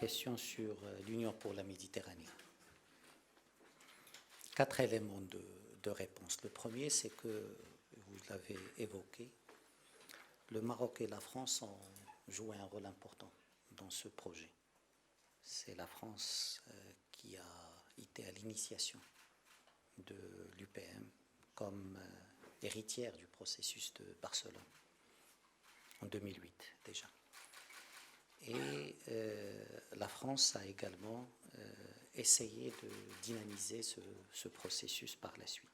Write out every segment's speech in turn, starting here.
question sur l'Union pour la Méditerranée. 4 éléments de réponse. Le premier, c'est que, vous l'avez évoqué, le Maroc et la France ont joué un rôle important dans ce projet. C'est la France qui a été à l'initiation de l'UPM comme héritière du processus de Barcelone, en 2008 déjà. Et la France a également essayé de dynamiser ce processus par la suite.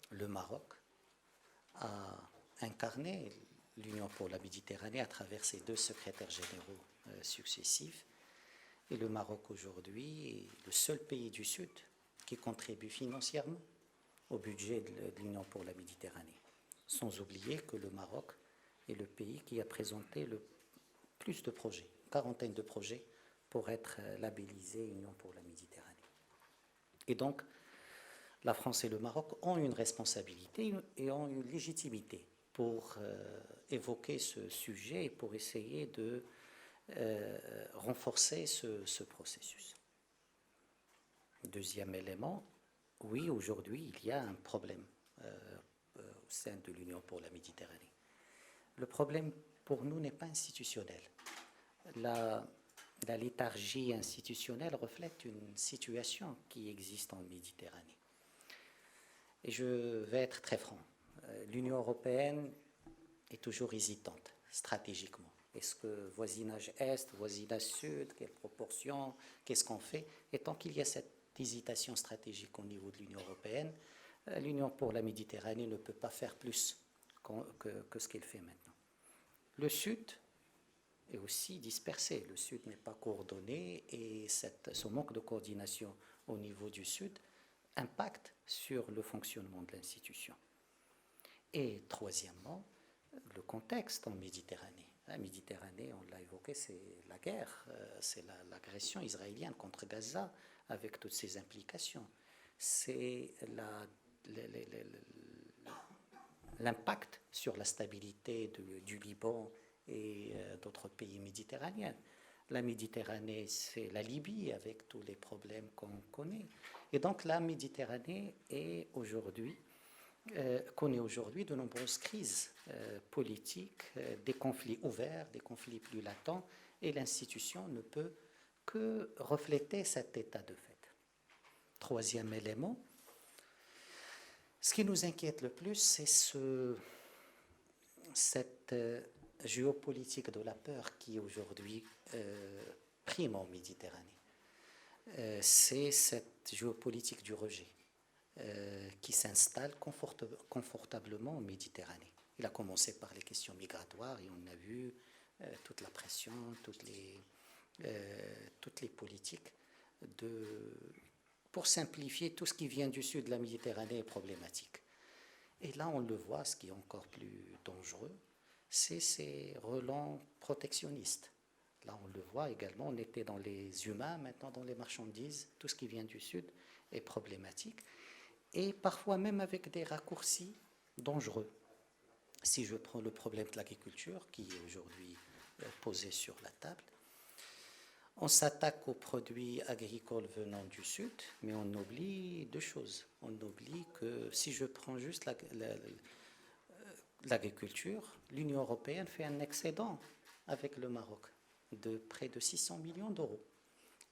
Le Maroc a incarné l'Union pour la Méditerranée à travers ses 2 secrétaires généraux successifs. Et le Maroc aujourd'hui est le seul pays du Sud qui contribue financièrement au budget de l'Union pour la Méditerranée. Sans oublier que le Maroc est le pays qui a présenté le plus de projets, une quarantaine de projets pour être labellisé Union pour la Méditerranée. Et donc, la France et le Maroc ont une responsabilité et ont une légitimité pour évoquer ce sujet et pour essayer de renforcer ce processus. Deuxième élément, oui, aujourd'hui, il y a un problème au sein de l'Union pour la Méditerranée. Le problème pour nous n'est pas institutionnel. La léthargie institutionnelle reflète une situation qui existe en Méditerranée. Et je vais être très franc. L'Union européenne est toujours hésitante stratégiquement. Est-ce que voisinage Est, voisinage Sud, quelle proportion, qu'est-ce qu'on fait? Et tant qu'il y a cette hésitation stratégique au niveau de l'Union européenne, l'Union pour la Méditerranée ne peut pas faire plus que ce qu'elle fait maintenant. Le Sud est aussi dispersé. Le Sud n'est pas coordonné et ce manque de coordination au niveau du Sud impacte sur le fonctionnement de l'institution. Et troisièmement, le contexte en Méditerranée. La Méditerranée, on l'a évoqué, c'est la guerre, c'est l'agression israélienne contre Gaza avec toutes ses implications. C'est l'impact sur la stabilité du Liban et d'autres pays méditerranéens. La Méditerranée, c'est la Libye avec tous les problèmes qu'on connaît. Et donc la Méditerranée connaît aujourd'hui de nombreuses crises politiques, des conflits ouverts, des conflits plus latents, et l'institution ne peut que refléter cet état de fait. Troisième élément, ce qui nous inquiète le plus, c'est cette géopolitique de la peur qui aujourd'hui prime en Méditerranée. C'est cette géopolitique du rejet qui s'installe confortablement en Méditerranée. Il a commencé par les questions migratoires et on a vu toute la pression, toutes les politiques pour simplifier tout ce qui vient du sud de la Méditerranée est problématique. Et là, on le voit, ce qui est encore plus dangereux, c'est ces relents protectionnistes. Là, on le voit également, on était dans les humains, maintenant dans les marchandises, tout ce qui vient du sud est problématique, et parfois même avec des raccourcis dangereux. Si je prends le problème de l'agriculture, qui est aujourd'hui posé sur la table, on s'attaque aux produits agricoles venant du sud, mais on oublie 2 choses. On oublie que si je prends juste l'agriculture, l'Union européenne fait un excédent avec le Maroc de près de 600 millions d'euros.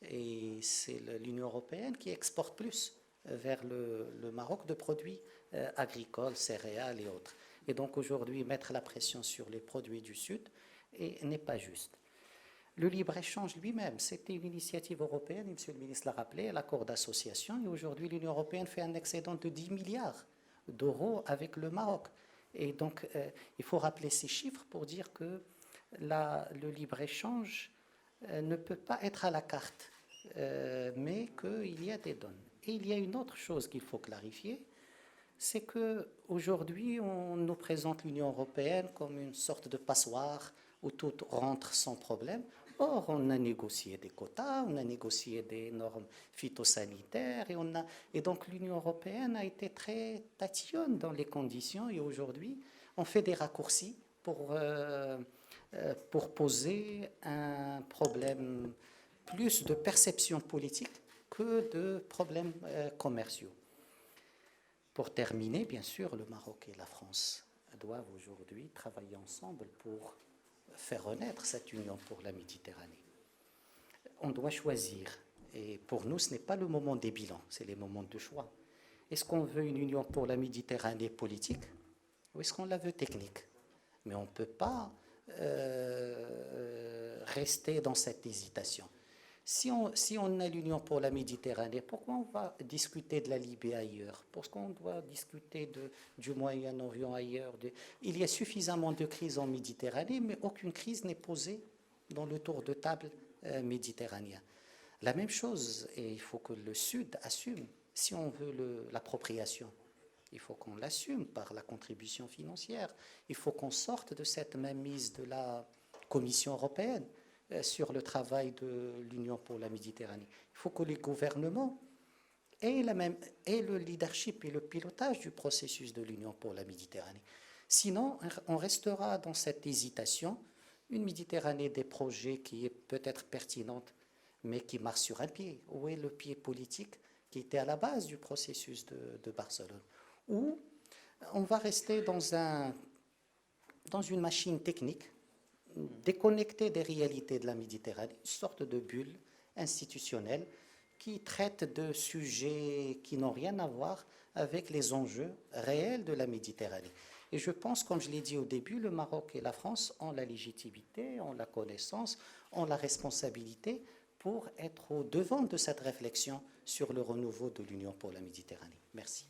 Et c'est l'Union européenne qui exporte plus vers le Maroc de produits agricoles, céréales et autres. Et donc aujourd'hui, mettre la pression sur les produits du Sud n'est pas juste. Le libre-échange lui-même, c'était une initiative européenne, M. le ministre l'a rappelé, l'accord d'association, et aujourd'hui l'Union européenne fait un excédent de 10 milliards d'euros avec le Maroc. Et donc il faut rappeler ces chiffres pour dire que le libre-échange ne peut pas être à la carte, mais qu'il y a des donnes. Et il y a une autre chose qu'il faut clarifier, c'est qu'aujourd'hui, on nous présente l'Union européenne comme une sorte de passoire où tout rentre sans problème. Or, on a négocié des quotas, on a négocié des normes phytosanitaires, et donc l'Union européenne a été très tatillonne dans les conditions, et aujourd'hui, on fait des raccourcis pour poser un problème plus de perceptions politiques que de problèmes commerciaux. Pour terminer, bien sûr, le Maroc et la France doivent aujourd'hui travailler ensemble pour faire renaître cette union pour la Méditerranée. On doit choisir, et pour nous, ce n'est pas le moment des bilans, c'est les moments de choix. Est-ce qu'on veut une union pour la Méditerranée politique ou est-ce qu'on la veut technique? Mais on ne peut pas rester dans cette hésitation. Si on a l'union pour la Méditerranée, pourquoi on va discuter de la Libye ailleurs? Pourquoi on doit discuter du Moyen-Orient ailleurs? Il y a suffisamment de crises en Méditerranée, mais aucune crise n'est posée dans le tour de table méditerranéen. La même chose, et il faut que le Sud assume, si on veut l'appropriation, il faut qu'on l'assume par la contribution financière. Il faut qu'on sorte de cette mainmise de la Commission européenne sur le travail de l'Union pour la Méditerranée. Il faut que les gouvernements aient le leadership et le pilotage du processus de l'Union pour la Méditerranée. Sinon, on restera dans cette hésitation, une Méditerranée des projets qui est peut-être pertinente, mais qui marche sur un pied. Où est le pied politique qui était à la base du processus de Barcelone? Ou on va rester dans une machine technique, déconnectée des réalités de la Méditerranée, une sorte de bulle institutionnelle qui traite de sujets qui n'ont rien à voir avec les enjeux réels de la Méditerranée. Et je pense, comme je l'ai dit au début, le Maroc et la France ont la légitimité, ont la connaissance, ont la responsabilité pour être au devant de cette réflexion sur le renouveau de l'Union pour la Méditerranée. Merci.